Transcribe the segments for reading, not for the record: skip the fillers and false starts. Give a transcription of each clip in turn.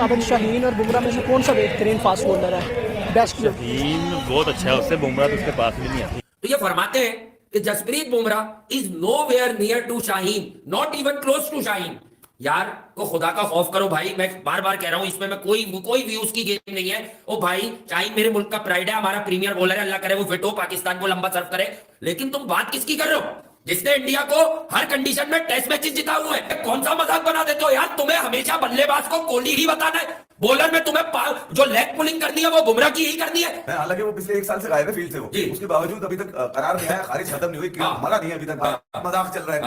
मुताबिक शाहीन और बुमराह में से कौन सा बेहतरीन फास्ट बॉलर है, बेस्ट? शाहीन बहुत अच्छा है, उससे बुमराह तो उसके पास भी नहीं आती। तो ये फरमाते हैं कि Jasprit Bumrah is nowhere near to Shaheen, not even close to Shaheen. यार को खुदा का खौफ करो भाई, मैं बार बार कह रहा हूं, इसमें मैं कोई व्यूज की गेम नहीं है। ओ भाई शाहीन मेरे मुल्क का प्राइड है, हमारा प्रीमियर बॉलर है, अल्लाह करे वो फिट हो, पाकिस्तान को लंबा सर्व करे। लेकिन तुम बात किसकी कर रहे हो जिसने इंडिया को हर कंडीशन में टेस्ट मैचेस जिता हुआ है? कौन सा मजाक बना देते हो यार? तुम्हें हमेशा बल्लेबाज को कोहली ही बताना है, बॉलर में तुम्हें जो लेग पुलिंग करनी है वो बुमराह की ही करनी है। हालांकि वो पिछले 1 साल से गायब है फील्ड से, वो उसके बावजूद अभी तक करार नहीं आया, खारिज खत्म नहीं हुई, मरा नहीं है अभी तक, मजाक चल रहा है।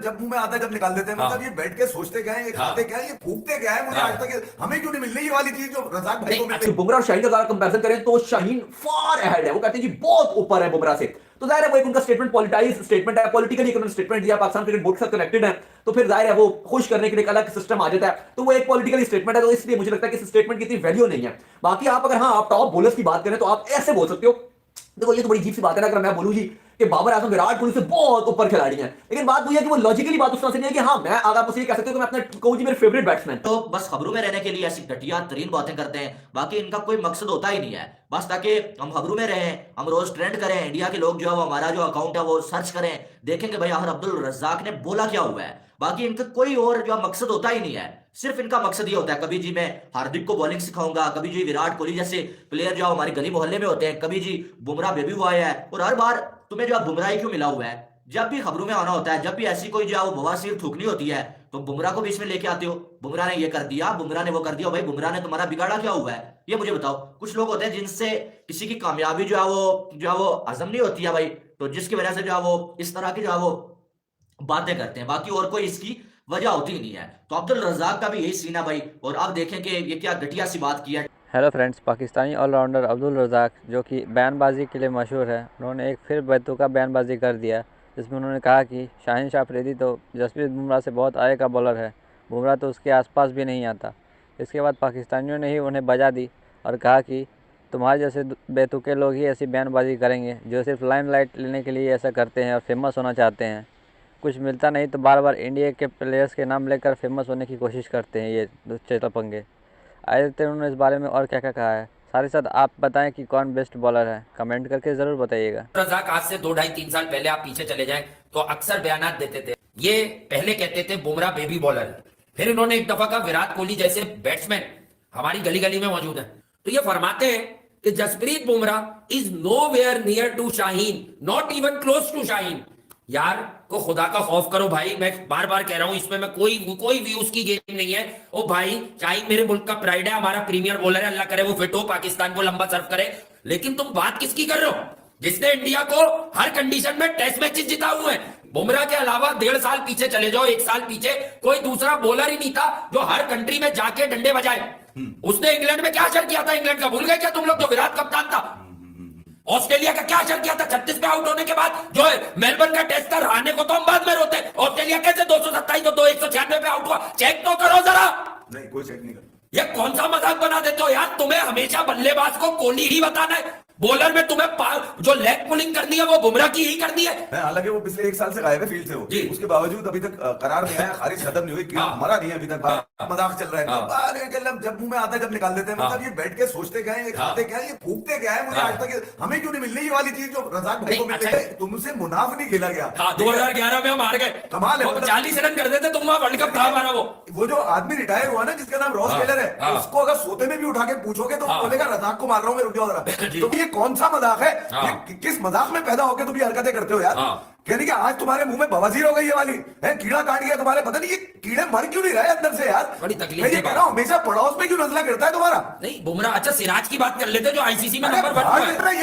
जब मुंह में आता है जब निकाल देते हैं, मतलब ये बैठ के सोचते क्या है, ये खाते क्या है, ये फूकते क्या है? मुझे आज तक हमें क्यों नहीं मिल रही ये वाली चीज जो रज़ाक भाई को मिल रही है। बुमराह और शाहीन का अगर कंपैरिजन करें तो शाहीन फार अहेड है, वो कहते हैं जी बहुत ऊपर है बुमराह से। तो जाहिर है वो एक उनका स्टेटमेंट पॉलिटाइज स्टेटमेंट है, पॉलिटिकली इकोनॉमिक स्टेटमेंट दिया, पाकिस्तान क्रिकेट बोर्ड के साथ कनेक्टेड है, तो फिर जाहिर है वो खुश करने के लिए एक अलग सिस्टम आ जाता है, तो वो एक पॉलिटिकली स्टेटमेंट है, तो इसलिए मुझे लगता है कि इस स्टेटमेंट की इतनी वैल्यू नहीं है। बाकी आप अगर आप टॉप बॉलर्स की बात करें तो आप ऐसे बोल सकते हो, देखो ये तो बड़ी अजीब सी बात है ना, अगर मैं बोलूं जी कि बाबर आजम विराट कोहली से बहुत ऊपर खिलाड़ी हैं, लेकिन बात वही है कि वो लॉजिकली बात उस तरह से नहीं है कि हाँ मैं अगर आप मुझे ये कह सकते हो कि मैं अपना कहूं जी मेरे फेवरेट बैट्समैन। तो बस खबरों में रहने के लिए ऐसी घटिया तरीन बातें करते हैं, बाकी इनका कोई मकसद होता ही नहीं है, बस ताकि हम खबरों में रहें, हम रोज ट्रेंड करें, इंडिया के लोग जो है वो हमारा जो अकाउंट है वो सर्च करें, देखेंगे भाई आखिर अब्दुल रज्जाक ने बोला क्या हुआ है। बाकी इनका कोई और जो मकसद होता ही नहीं है, सिर्फ इनका मकसद ये होता है कभी जी मैं हार्दिक को बॉलिंग सिखाऊंगा, कभी जी विराट कोहली जैसे प्लेयर जो हमारे गली मोहल्ले में होते हैं, कभी जी बुमराह बेबी हुआ है, और हर बार तुम्हें जो बुमराह ही क्यों मिला हुआ है? जब भी खबरों में आना होता है, जब भी ऐसी कोई जो बवासीर थूकनी होती है तो बुमराह को बीच में लेके आते हो, बुमराह ने ये कर दिया, बुमराह ने वो कर दिया। भाई बुमराह ने तुम्हारा बिगाड़ा क्या हुआ है ये मुझे बताओ। कुछ लोग होते हैं जिनसे किसी की कामयाबी जो है वो हजम नहीं होती है भाई, तो जिसकी वजह से जो है वो इस तरह की जो है वो बातें करते हैं, बाकी और कोई इसकी वजह होती नहीं है। तो अब्दुल रज़ाक का भी यही सीन है भाई, और अब देखें कि ये क्या घटिया सी बात की है। Hello friends, Pakistani allrounder Abdul Razzaq जो कि बयानबाजी के लिए मशहूर है, उन्होंने एक फिर बेतुका बयानबाजी कर दिया, जिसमें उन्होंने कहा कि शाहीन शाह अफरीदी तो जसप्रीत बुमराह से बहुत आगे का बॉलर है, बुमराह तो उसके आसपास भी नहीं आता। इसके बाद पाकिस्तानियों ने ही उन्हें बजा दी और कहा कि तुम्हारे जैसे बेतुके लोग ही ऐसी बयानबाजी करेंगे जो सिर्फ लाइमलाइट लेने के लिए ऐसा करते हैं और फेमस होना चाहते हैं। कुछ मिलता नहीं तो बार बार इंडिया के प्लेयर्स के नाम लेकर फेमस होने की कोशिश करते हैं ये चेतरपंगे। आए थे उन्होंने इस बारे में और क्या क्या कहा है, साथ ही साथ आप बताएं कि कौन बेस्ट बॉलर है, कमेंट करके ज़रूर बताइएगा। रज़ाक आज से 2, 2.5, 3 साल पहले आप पीछे चले जाएं तो अक्सर बयानात देते थे, ये पहले कहते थे बुमराह बेबी बॉलर है, फिर इन्होंने एक दफा कहा विराट कोहली जैसे बैट्समैन हमारी गली गली में मौजूद है। तो ये फरमाते हैं कि Jasprit Bumrah is nowhere near to Shaheen, not even close to Shaheen. यार को खुदा का खौफ करो भाई, मैं बार बार कह रहा हूं, इसमें मैं कोई व्यूज की गेम नहीं है। ओ भाई शाहीन मेरे मुल्क का प्राइड है, हमारा प्रीमियर बॉलर है, अल्लाह करे वो फिट हो, पाकिस्तान को लंबा सर्व करे। लेकिन तुम बात किसकी कर रहे हो जिसने इंडिया को हर कंडीशन में टेस्ट मैचेस जिता हुए हैं? बुमराह के अलावा 1.5 साल पीछे चले जाओ, 1 साल पीछे, कोई दूसरा बॉलर ही नहीं था जो हर कंट्री में जाके डंडे बजाए। उसने इंग्लैंड में क्या असर किया था? इंग्लैंड का भूल गए क्या तुम लोग, जो विराट कप्तान था? ऑस्ट्रेलिया का क्या असर किया था 36 पे आउट होने के बाद? जो है मेलबर्न का टेस्ट था, हारने को तो हम बाद में रोते, ऑस्ट्रेलिया कैसे 227 तो 196 पे आउट हुआ? चेक तो करो जरा। नहीं, कोई चेक नहीं करता। ये कौन सा मजाक बना देते हो यार? तुम्हें हमेशा बल्लेबाज को कोहली ही बताना है, बॉलर में तुम्हें जो लेग पुलिंग करनी है वो बुमराह की ही करनी है। हालांकि वो पिछले 1 साल से गायब है फील्ड से, वो उसके बावजूद अभी तक करार नहीं आया, खारिज खत्म नहीं हुई, मरा नहीं है अभी तक, मजाक चल रहा है। जब मुंह में आता है जब निकाल देते हैं, मतलब ये बैठ के सोचते क्या है, ये खाते क्या है, ये फूकते क्या है? मुझे आज तक हमें क्यों नहीं मिल रही ये वाली चीज जो रज़ाक भाई को मिल रही है। तुमसे मुनाफ नहीं खेला गया। 2011 में हम हार गए, कमाल है, 40 रन कर देते तुम, वर्ल्ड कप था हमारा। वो जो आदमी रिटायर हुआ ना जिसका नाम रॉस टेलर है, उसको अगर सोते में भी उठा के पूछोगे तो बोलेगा रज़ाक को मार रहा हूं मैं, रुक जाओ जरा। तो ये कौन सा मजाक है? किस मजाक में पैदा होकर तुम ये हरकतें करते हो यार? कहने कि आज तुम्हारे मुंह में बवासीर हो गई ये वाली है, कीड़ा काट गया तुम्हारे, पता नहीं ये कीड़े मर क्यों नहीं रहे अंदर से यार? बड़ी तकलीफ मैं ये कह रहा हूं, हमेशा पड़ोस में क्यों नजला करता है तुम्हारा? नहीं बुमराह, अच्छा सिराज की बात कर लेते जो आईसीसी में नंबर 1 है।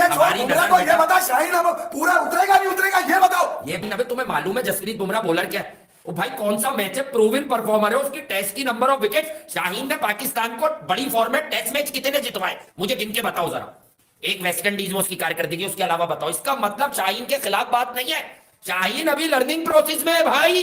ये बता शाहीन अब पूरा उतरेगा नहीं उतरेगा ये बताओ। ये भी तुम्हें मालूम है जसप्रीत बुमराह बॉलर क्या है? ओ भाई कौन सा मैच है, प्रूवन परफॉर्मर है, उसकी टेस्ट की नंबर ऑफ विकेट। शाहीन ने पाकिस्तान को बड़ी फॉर्मेट टेस्ट मैच कितने जितवाए मुझे गिन के बताओ जरा। एक वेस्ट इंडीज में उसकी कारकर्दगी, उसके अलावा बताओ। इसका मतलब शाहीन के खिलाफ बात नहीं है, शाहीन अभी लर्निंग प्रोसेस में है भाई,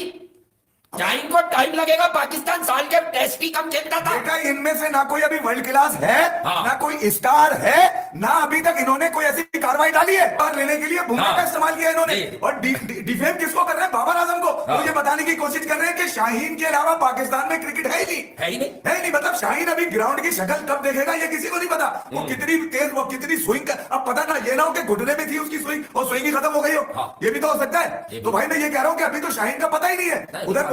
शाहीन को टाइम लगेगा। पाकिस्तान साल के टेस्ट ही कम खेलता था। इनमें से ना कोई अभी वर्ल्ड क्लास है, ना कोई स्टार है, ना अभी तक इन्होंने कोई ऐसी कार्रवाई डाली है बाहर लेने के लिए बुमराह का इस्तेमाल किया इन्होंने। और डिफेम किसको कर रहे हैं? बाबर आजम को। मुझे बताने की कोशिश कर रहे हैं कि शाहीन के अलावा पाकिस्तान में क्रिकेट है ही नहीं, है ही नहीं, है ही नहीं। मतलब शाहीन अभी ग्राउंड की शक्ल कब देखेगा ये किसी को नहीं पता। वो कितनी तेज, वो कितनी स्विंग कर, अब पता ना ये ना हो कि घुटने में थी उसकी स्विंग और स्विंग ही खत्म हो गई हो, ये भी तो हो सकता है। तो भाई मैं ये कह रहा हूँ कि अभी तो शाहीन का पता ही नहीं है, उधर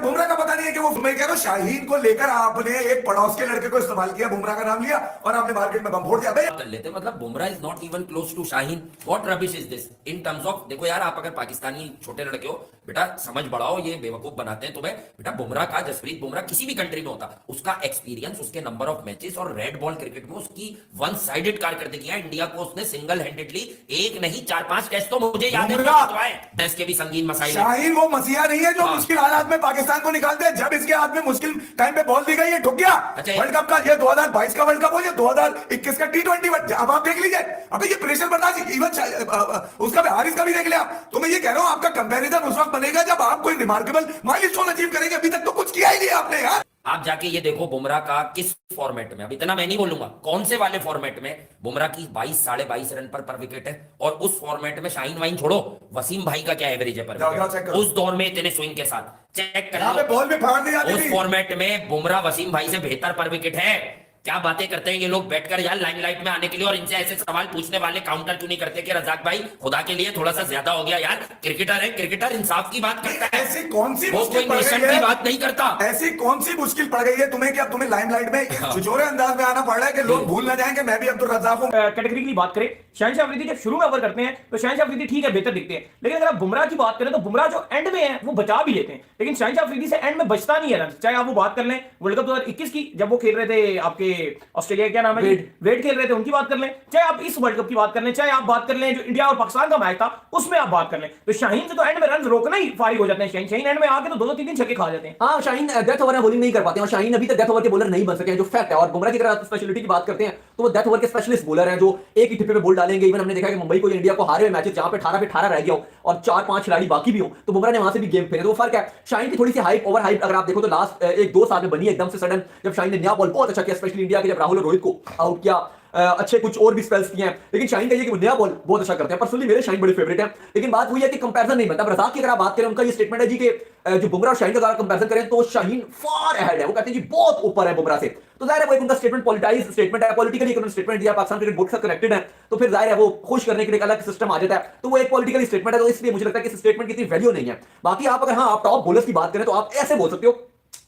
बुमराह का पता नहीं है कि वो। मैं कह रहा हूँ शाहीन को लेकर आपने एक पड़ोस के लड़के को इस्तेमाल किया, बुमराह का नाम लिया और आपने मार्केट में बम फोड़ दिया। कर लेते, मतलब Bumrah is not even close to Shaheen. What rubbish is this in terms of, देखो यार आप अगर पाकिस्तानी छोटे लड़के हो बेटा समझ बढ़ाओ, ये बेवकूफ बनाते हैं तुम्हें। बेटा बुमराह का, जसप्रीत बुमराह किसी भी कंट्री में होता, उसका एक्सपीरियंस, उसके नंबर ऑफ मैचेस और रेड बॉल क्रिकेट में उसकी वन साइडेड कारकर्दगी है। इंडिया को उसने सिंगल हैंडेडली एक नहीं 4-5 टेस्ट तो मुझे याद है, टेस्ट के भी संगीन मसाइल। शाहीन वो मसीहा नहीं है जो मुश्किल हालात में पाकिस्तान को निकालते हैं। जब इसके हाथ में मुश्किल टाइम पे बॉल दी गई, ये ठुक गया। वर्ल्ड कप का, ये 2022 का वर्ल्ड कप हो, ये 2021 का T20, अब आप देख लीजिए। अबे ये प्रेशर बर्दाश्त, इवन उसका भी, हारिस का भी देख लिया। तो मैं ये कह रहा हूं आपका कंपैरिजन उस वक्त बनेगा जब आप कोई रिमार्केबल माइलस्टोन अचीव करेंगे। अभी तक तो कुछ किया ही नहीं आपने यार। आप जाके ये देखो बुमराह का किस फॉर्मेट में, अब इतना मैं नहीं बोलूंगा कौन से वाले फॉर्मेट में बुमराह की 22 साढ़े 22 रन पर विकेट है, और उस फॉर्मेट में शाहीन वाइन छोड़ो, वसीम भाई का क्या एवरेज है पर विकेट उस दौर में इतने स्विंग के साथ, चेक कर बॉल में फाड़ नहीं आती उस फॉर्मेट में बुमराह वसीम भाई से बेहतर पर विकेट है। क्या बातें करते हैं ये लोग बैठकर यार लाइमलाइट में आने के लिए, और इनसे ऐसे सवाल पूछने वाले काउंटर क्यों नहीं करते कि रजाक भाई खुदा के लिए थोड़ा सा ज्यादा हो गया यार, क्रिकेटर है, क्रिकेटर इंसाफ की बात करता है, ऐसी कौन सी वो कोई नेशन की बात नहीं करता। ऐसी कौन सी मुश्किल पड़ गई है तुम्हें कि अब तुम्हें लाइमलाइट में छिछोरे अंदाज में आना पड़ रहा है कि लोग भूल ना जाएं कि मैं भी अब्दुल रज़ाक हूं। कैटेगरी की बात करें, शाहीन शाह अफरीदी जब शुरू में ओवर करते हैं तो शाहीन शाह अफरीदी ठीक है, बेहतर दिखते हैं, लेकिन अगर आप बुमराह की बात करें तो बुमराह जो एंड में है वो बचा भी लेते हैं, लेकिन शाहीन शाह अफरीदी से एंड में बचता नहीं है रन। चाहे आप वो बात कर लें वर्ल्ड कप 2021 की, जब वो खेल रहे थे आपके ऑस्ट्रेलिया, क्या नाम है, वेड खेल रहे थे, उनकी बात कर लें, चाहे आप इस वर्ल्ड कप की बात कर लें, चाहे आप बात कर लें जो इंडिया और पाकिस्तान का मैच था उसमें आप बात कर लें, तो शाहीन से तो एंड में रन रोकना ही फारिग हो जाते हैं। शाहीन एंड में आके तो 2-3 छक्के खा जाते हैं। हाँ, शाहीन डेथ ओवर में बॉलिंग नहीं कर पाते हैं और शाहीन अभी तक डेथ ओवर के बॉलर नहीं बन सके हैं, जो फैक्ट है। और बुमराह की अगर स्पेशलिटी की बात करते हैं तो वो डेथ ओवर के स्पेशलिस्ट बॉलर हैं, जो एक ही टिप्पे पे बॉल डालेंगे। इवन हमने देखा कि मुंबई को इंडिया को हारे हुए मैचेस जहां पे 18 पे 18 रह गया हो और 4-5 खिलाड़ी बाकी भी हो, तो बुमराह ने वहां से भी गेम फेरे। तो वो फर्क है। शाहीन की थोड़ी सी हाइप, ओवर हाइप अगर आप देखो तो लास्ट 1-2 साल में बनी है एकदम से सडन, जब शाहीन ने नया बॉल बहुत अच्छा किया, स्पेशली इंडिया के जब राहुल और रोहित को आउट किया, अच्छे कुछ और भी स्पेल्स किए हैं, लेकिन शाहीन का ये कि वो नया बॉल बहुत अच्छा करते हैं। पर्सनली मेरे शाहीन बड़े फेवरेट हैं, लेकिन बात वही है कि कंपैरिजन नहीं बनता। रज़ाक की अगर आप बात करें, उनका ये स्टेटमेंट है जी कि जो बुमराह और शाहीन का अगर कंपैरिजन करें तो शाहीन फार अहेड है, वो कहते हैं जी बहुत ऊपर है बुमराह से। तो जाहिर है वो एक उनका स्टेटमेंट पॉलिटाइज स्टेटमेंट है, पॉलिटिकली एक स्टेटमेंट दिया, पाकिस्तान क्रिकेट बोर्ड से कनेक्टेड है, तो फिर जाहिर है वो खुश करने के लिए एक अलग सिस्टम आ जाता है, तो वो एक पॉलिटिकल स्टेटमेंट है। तो इसलिए मुझे लगता है कि इस स्टेटमेंट की इतनी वैल्यू नहीं है। बाकी आप अगर हाँ आप टॉप बॉलर्स की बात करें तो आप ऐसे बोल सकते हो,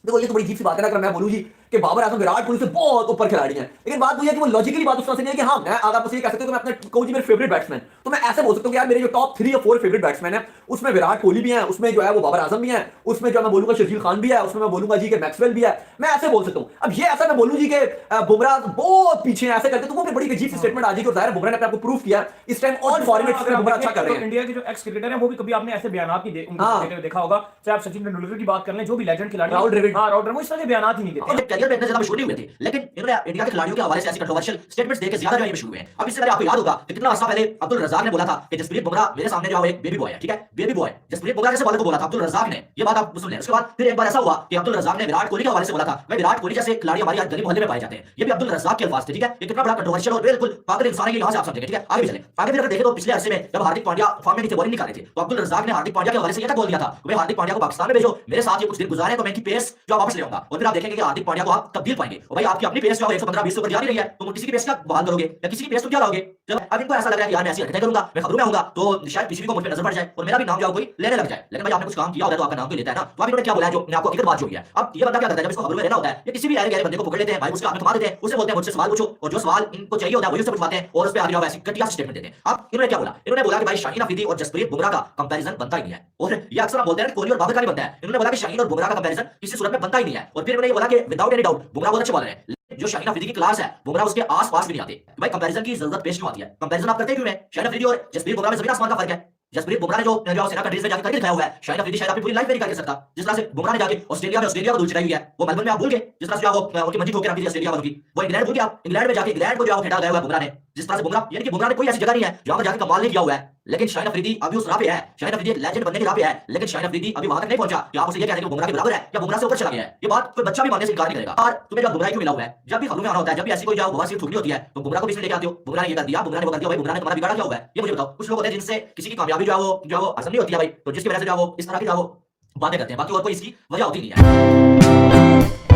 देखो ये तो बड़ी अजीब सी बात है ना, अगर मैं बोलूं जी कि बाबर आजम विराट कोहली से बहुत ऊपर खिलाड़ी हैं, लेकिन बात वही है कि वो लॉजिकली बात उस तरह से नहीं है कि हाँ मैं अगर आप मुझे कह सकते हो कि मैं अपने कहूं जी मेरे फेवरेट बैट्समैन, तो मैं ऐसे बोल सकता हूं कि यार मेरे जो टॉप 3 या 4 फेवरेट बैट्समैन हैं उसमें विराट कोहली भी हैं, उसमें जो है वो बाबर आजम भी हैं, उसमें जो मैं बोलूंगा शर्जील खान भी है, उसमें मैं बोलूंगा जी कि मैक्सवेल भी है, मैं ऐसे बोल सकता हूं। अब ये ऐसा मैं बोलूं जी कि बुमराह बहुत पीछे हैं ऐसे करते, तो वो बड़ी अजीब सी स्टेटमेंट आ जाएगी। और जाहिर है बुमराह ने अपने आपको प्रूव किया इस टाइम ऑल फॉर्मेट्स में बुमराह अच्छा कर रहे हैं। इंडिया के जो एक्स क्रिकेटर हैं वो भी कभी आपने ऐसे बयान की देखा होगा, चाहे आप सचिन तेंदुलकर की बात कर लें, जो भी लेजेंड खिलाड़ी राहुल द्रविड़, हां राहुल द्रविड़, वो इस तरह के बयान ही नहीं देते। करियर में इतने ज्यादा मशहूर नहीं हुए थे, लेकिन इन्होंने इंडिया के खिलाड़ियों के हवाले से ऐसी कंट्रोवर्शियल स्टेटमेंट्स देके ज्यादा जो है मशहूर हुए हैं। अब इससे पहले आपको याद होगा कि कितना अर्सा पहले अब्दुल रज़ाक ने बोला था कि जसप्रीत बुमराह मेरे सामने जो है एक बेबी बॉय है, ठीक है, बेबी बॉय जसप्रीत बुमराह जैसे वाले को बोला था अब्दुल रज़ाक ने, ये बात आप सुन लें। उसके बाद फिर एक बार ऐसा हुआ कि अब्दुल रज़ाक ने विराट कोहली के हवाले से बोला था, भाई विराट कोहली जैसे खिलाड़ी हमारे यहाँ गली मोहल्ले में पाए जाते हैं, ये भी अब्दुल रज़ाक के अल्फाज थे, ठीक है। ये कितना बड़ा कंट्रोवर्शियल और बिल्कुल पागल इंसान है, यहां से आप समझेंगे, ठीक है। आगे भी चलें, आगे भी अगर देखें तो पिछले अरसे में जब हार्दिक पांड्या फॉर्म में नहीं थे, बॉलिंग निकाले थे, तो अब्दुल रज़ाक ने हार्दिक पांड्या के हवाले से ये तक बोल दिया था कि भाई हार्दिक पांड्या को पाकिस्तान में भेजो, मेरे साथ ये कुछ दिन गुजारे तो मैं इनकी पेस जो वापस ले आऊंगा, और फिर आप देखेंगे कि हार्दिक पांड्या को आप तब्दील पाएंगे, और भाई आपकी अपनी पेस जो 115-20 से ऊपर जा रही है, तो किसी की पेस का बहाल करोगे या किसी की पेस तुम क्या लाओगे। जब अब इनको ऐसा लग रहा है कि यार मैं ऐसी हरकतें करूंगा, मैं खबरों में आऊंगा तो शायद किसी को मुझ पे नजर पड़ जाए और मेरा भी नाम जो कोई लेने लग जाए, लेकिन भाई आपने कुछ काम किया होता है तो आपका नाम कोई लेता है ना। तो आप इन्होंने क्या बोला है जो आपको हकीकत बात जो है, अब ये बंदा क्या करता है जब इसको खबरों में रहना होता है, ये किसी भी गहरे बंदे को पकड़ लेते हैं, भाई उसका हाथ थमा देते हैं, उससे बोलते हैं मुझसे सवाल पूछो, और जो सवाल इनको चाहिए होता है वही उससे पूछवाते हैं और उस पे आगे ऐसी घटिया स्टेटमेंट देते हैं। अब इन्होंने क्या बोला, इन्होंने बोला कि भाई शाहीन अफरीदी और जसप्रीत बुमराह का कंपैरिजन बनता ही नहीं है, और ये अक्सर आप बोलते हैं कोहली और बाबर का नहीं बनता है। इन्होंने बोला कि शाहीन और बुमराह का कंपैरिजन किसी सूरत में बनता ही नहीं है, और फिर इन्होंने ये बोला कि विदाउट एनी डाउट बुमराह बहुत अच्छे बॉलर है, जो शाहीन अफरीदी की क्लास है बुमराह उसके आस-पास भी नहीं आते। भाई कंपैरिजन की जरूरत पेश क्यों आती है, कंपैरिजन आप करते क्यों हैं? शाहीन अफरीदी और जसप्रीत बुमराह में जमीन आसमान का फर्क है। जसप्रीत बुमराह ने जो सेना कंट्रीज में जाकर करके दिखाया हुआ है, शाहिद अफरीदी शायद अपनी पूरी लाइफ में नहीं कर सकता। जिस तरह से बुमराह ने जाके ऑस्ट्रेलिया को धूल चटाई हुई है, वो मेलबर्न में आप भूल गए। जिस तरह से वो उनकी मंजी ठोकर रखी थी ऑस्ट्रेलिया वालों की, वो इंग्लैंड भूल गया। इंग्लैंड में जाके इंग्लैंड को जो खेला गया हुआ है बुमराह ने। जिस तरह से बुमराह, यानी कि बुमराह ने कोई ऐसी जगह नहीं है जहां पर जाके कमाल नहीं किया हुआ है। लेकिन शाहिद अफरीदी अभी उस राह पे है। शाहिद अफरीदी एक लेजेंड बनने की राह पे है, लेकिन शाहिद अफरीदी अभी वहां तक नहीं पहुंचा कि आप उसे ये कह दें कि बुमराह के बराबर है या बुमराह से ऊपर चला गया है। ये बात कोई बच्चा भी मानने से इनकार नहीं करेगा। और तुम्हें जब बुमराह क्यों मिला हुआ है, जब भी खबरों में आना होता है, जब भी ऐसी कोई जो बवासीर ठुकनी होती है, तो बुमराह को भी इसमें लेके आते हो। बुमराह ने ये कर दिया, बुमराह ने वो कर दिया, भाई बुमराह ने तुम्हारा बिगाड़ा क्या हुआ है, ये मुझे बताओ। कुछ लोग होते हैं जिनसे किसी की कामयाबी जो है वो आसान नहीं होती है भाई, तो जिसकी वजह से जो है वो इस तरह की जो है वो बातें करते हैं। बाकी और कोई इसकी वजह होती नहीं है।